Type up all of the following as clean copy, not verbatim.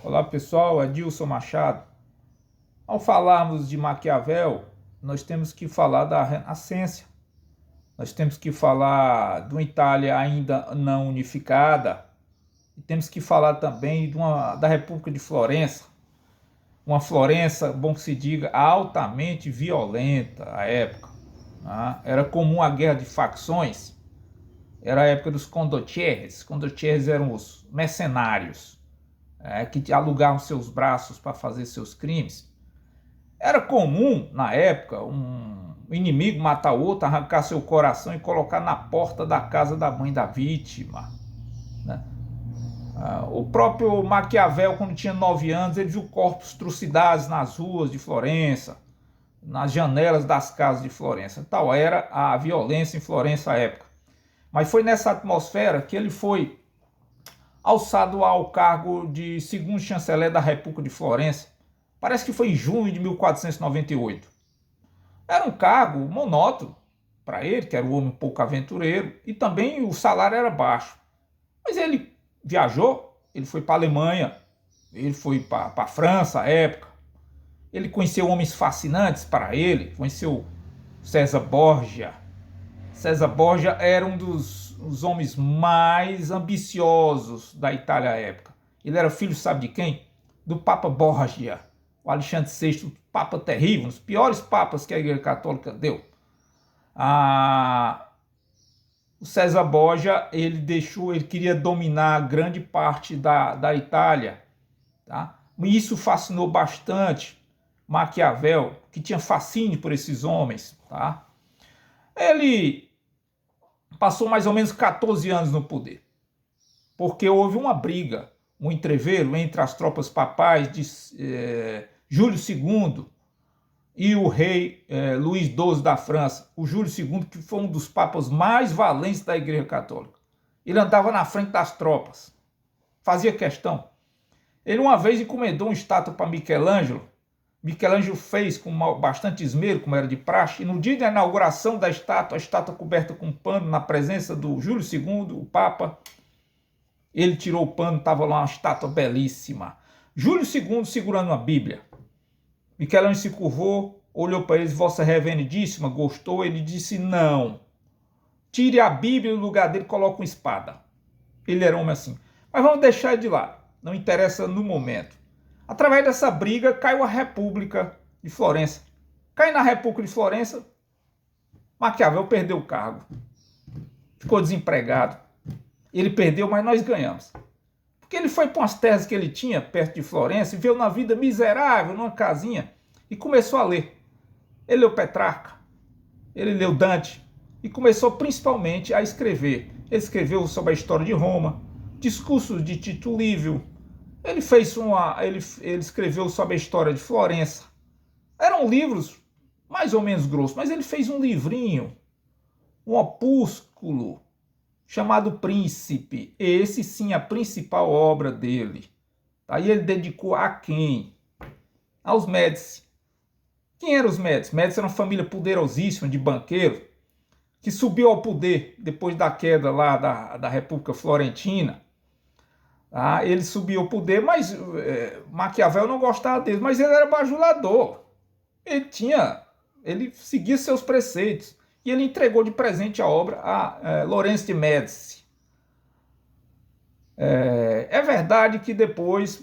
Olá pessoal, Adilson Machado. Ao falarmos de Maquiavel, nós temos que falar da Renascença, nós temos que falar de uma Itália ainda não unificada, e temos que falar também da República de Florença, uma Florença, bom que se diga, altamente violenta à época. Né? Era comum a guerra de facções, era a época dos condottieri. Condottieri eram os mercenários, que alugavam seus braços para fazer seus crimes. Era comum, na época, um inimigo matar outro, arrancar seu coração e colocar na porta da casa da mãe da vítima. Né? O próprio Maquiavel, quando tinha 9 anos, ele viu corpos trucidados nas ruas de Florença, nas janelas das casas de Florença. Tal era a violência em Florença à época. Mas foi nessa atmosfera que ele foi alçado ao cargo de segundo chanceler da República de Florença. Parece que foi em junho de 1498. Era um cargo monótono para ele, que era um homem pouco aventureiro, e também o salário era baixo. Mas ele viajou, ele foi para a Alemanha, ele foi para a França à época, ele conheceu homens fascinantes para ele, conheceu César Borgia. César Borgia era um dos homens mais ambiciosos da Itália à época. Ele era filho, sabe de quem? Do Papa Borgia, o Alexandre VI, Papa terrível, um dos piores papas que a Igreja Católica deu. O César Borgia, ele queria dominar grande parte da Itália. Tá? E isso fascinou bastante Maquiavel, que tinha fascínio por esses homens. Tá? Ele passou mais ou menos 14 anos no poder, porque houve uma briga, um entreveiro entre as tropas papais de Júlio II e o rei Luís XII da França. O Júlio II, que foi um dos papas mais valentes da Igreja Católica. Ele andava na frente das tropas, fazia questão. Ele uma vez encomendou uma estátua para Michelangelo. Michelangelo fez com bastante esmero, como era de praxe, e no dia da inauguração da estátua, a estátua coberta com pano, na presença do Júlio II, o Papa, ele tirou o pano, estava lá uma estátua belíssima. Júlio II segurando uma Bíblia. Michelangelo se curvou, olhou para eles, Vossa Reverendíssima, gostou? Ele disse, não. Tire a Bíblia do lugar dele e coloque uma espada. Ele era um homem assim. Mas vamos deixar de lado, não interessa no momento. Através dessa briga, caiu a República de Florença. Caiu na República de Florença, Maquiavel perdeu o cargo. Ficou desempregado. Ele perdeu, mas nós ganhamos. Porque ele foi para umas terras que ele tinha, perto de Florença, e veio na vida miserável, numa casinha, e começou a ler. Ele leu Petrarca, ele leu Dante, e começou principalmente a escrever. Ele escreveu sobre a história de Roma, discursos de Tito Livio. Ele escreveu sobre a história de Florença. Eram livros mais ou menos grossos, mas ele fez um livrinho, um opúsculo, chamado Príncipe. Esse sim, a principal obra dele. Aí ele dedicou a quem? Aos Médici. Quem eram os Médici? Médici era uma família poderosíssima de banqueiro, que subiu ao poder depois da queda lá da República Florentina. Ele subiu ao poder, mas Maquiavel não gostava dele, mas ele era bajulador. Ele seguia seus preceitos. E ele entregou de presente a obra a Lourenço de Médici. É verdade que depois,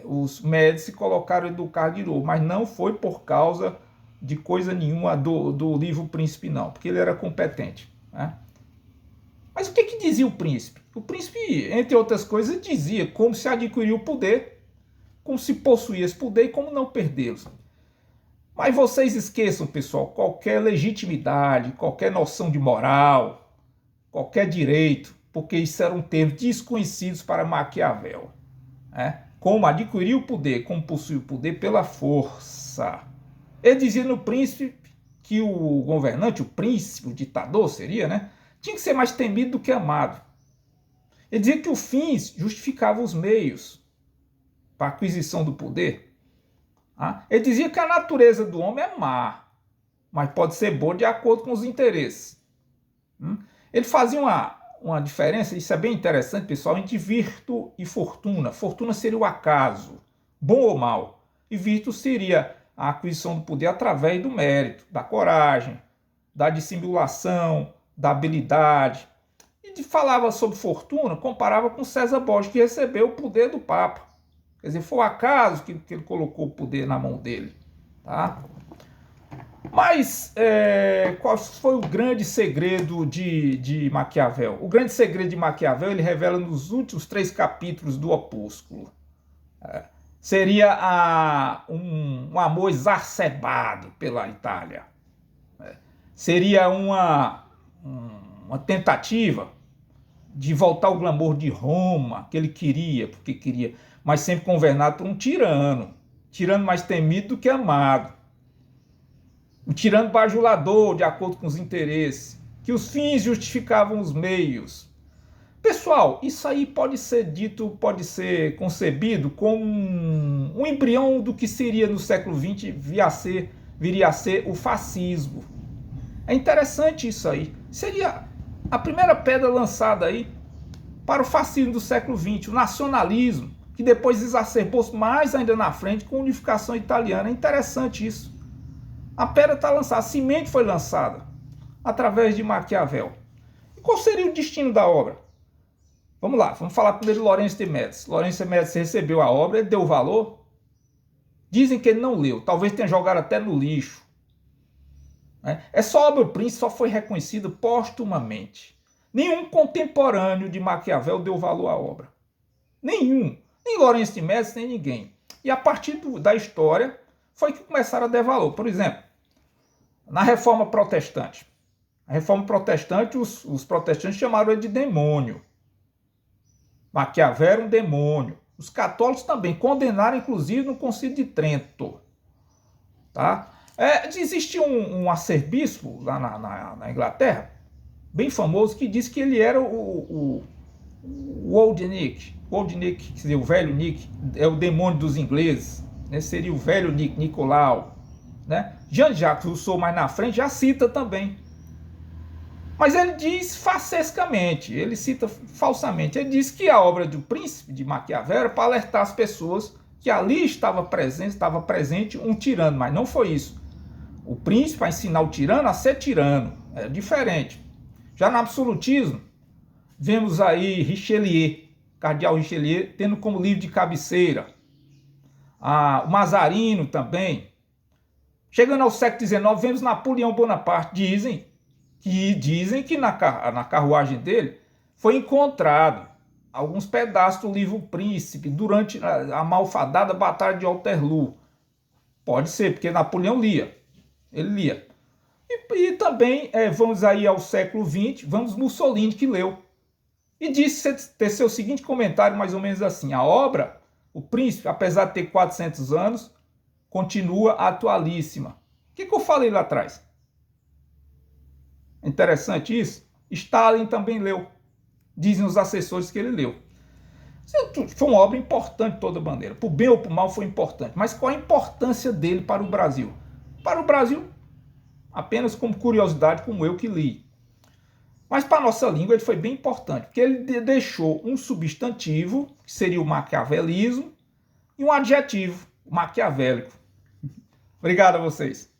os Médici colocaram ele do cargo de novo, mas não foi por causa de coisa nenhuma do livro Príncipe, não, porque ele era competente. Né? Mas o que dizia o príncipe? O príncipe, entre outras coisas, dizia como se adquirir o poder, como se possuir esse poder e como não perdê-lo. Mas vocês esqueçam, pessoal, qualquer legitimidade, qualquer noção de moral, qualquer direito, porque isso eram termos desconhecidos para Maquiavel. Né? Como adquirir o poder, como possuir o poder pela força. Ele dizia no príncipe que o governante, o príncipe, o ditador seria, né? Tinha que ser mais temido do que amado. Ele dizia que os fins justificavam os meios para a aquisição do poder. Ele dizia que a natureza do homem é má, mas pode ser boa de acordo com os interesses. Ele fazia uma diferença, isso é bem interessante, pessoal, entre virtu e fortuna. Fortuna seria o acaso, bom ou mal, e virtu seria a aquisição do poder através do mérito, da coragem, da dissimulação, da habilidade. E falava sobre fortuna, comparava com César Borgia, que recebeu o poder do Papa. Quer dizer, foi o acaso que ele colocou o poder na mão dele. Tá? Mas qual foi o grande segredo de Maquiavel? O grande segredo de Maquiavel ele revela nos últimos 3 capítulos do Opúsculo. Seria um amor exacerbado pela Itália. Seria uma tentativa de voltar ao glamour de Roma, que ele queria, porque queria, mas sempre governado por um tirano mais temido do que amado. Um tirano bajulador, de acordo com os interesses, que os fins justificavam os meios. Pessoal, isso aí pode ser dito, pode ser concebido como um embrião do que seria no século XX, viria a ser o fascismo. É interessante isso aí. Seria a primeira pedra lançada aí para o fascismo do século XX, o nacionalismo, que depois exacerbou mais ainda na frente com a unificação italiana. É interessante isso. A pedra está lançada, a semente foi lançada através de Maquiavel. E qual seria o destino da obra? Vamos lá, vamos falar primeiro de Lourenço de Médici. Lourenço de Médici recebeu a obra, ele deu valor? Dizem que ele não leu, talvez tenha jogado até no lixo. Essa obra, o Príncipe, só foi reconhecida póstumamente. Nenhum contemporâneo de Maquiavel deu valor à obra. Nenhum. Nem Lourenço de Médici, nem ninguém. E a partir da história foi que começaram a dar valor. Por exemplo, na Reforma Protestante. A Reforma Protestante, os protestantes chamaram ele de demônio. Maquiavel era um demônio. Os católicos também condenaram, inclusive, no Concílio de Trento. Tá? Existia um arcebispo lá na Inglaterra, bem famoso, que disse que ele era o Old Nick. O Old Nick, quer dizer, o velho Nick, é o demônio dos ingleses. Né? Seria o velho Nick, Nicolau. Né? Jean-Jacques Rousseau, mais na frente, já cita também. Mas ele diz facescamente, ele cita falsamente. Ele diz que a obra do Príncipe, de Maquiavel, era para alertar as pessoas que ali estava presente um tirano, mas não foi isso. O príncipe vai ensinar o tirano a ser tirano. É diferente. Já no absolutismo, vemos aí Richelieu, Cardeal Richelieu, tendo como livro de cabeceira. O Mazarino também. Chegando ao século XIX, vemos Napoleão Bonaparte. Dizem que na carruagem dele foi encontrado alguns pedaços do livro O Príncipe durante a malfadada Batalha de Waterloo. Pode ser, porque Napoleão lia. Ele lia. E também vamos aí ao século XX, vamos Mussolini, que leu. E disse ter seu seguinte comentário, mais ou menos assim: a obra, O Príncipe, apesar de ter 400 anos, continua atualíssima. O que eu falei lá atrás? Interessante isso? Stalin também leu. Dizem os assessores que ele leu. Foi uma obra importante, toda a bandeira. Por bem ou por mal foi importante. Mas qual a importância dele para o Brasil? Para o Brasil, apenas como curiosidade, como eu que li. Mas para a nossa língua ele foi bem importante, porque ele deixou um substantivo, que seria o maquiavelismo, e um adjetivo, maquiavélico. Obrigado a vocês.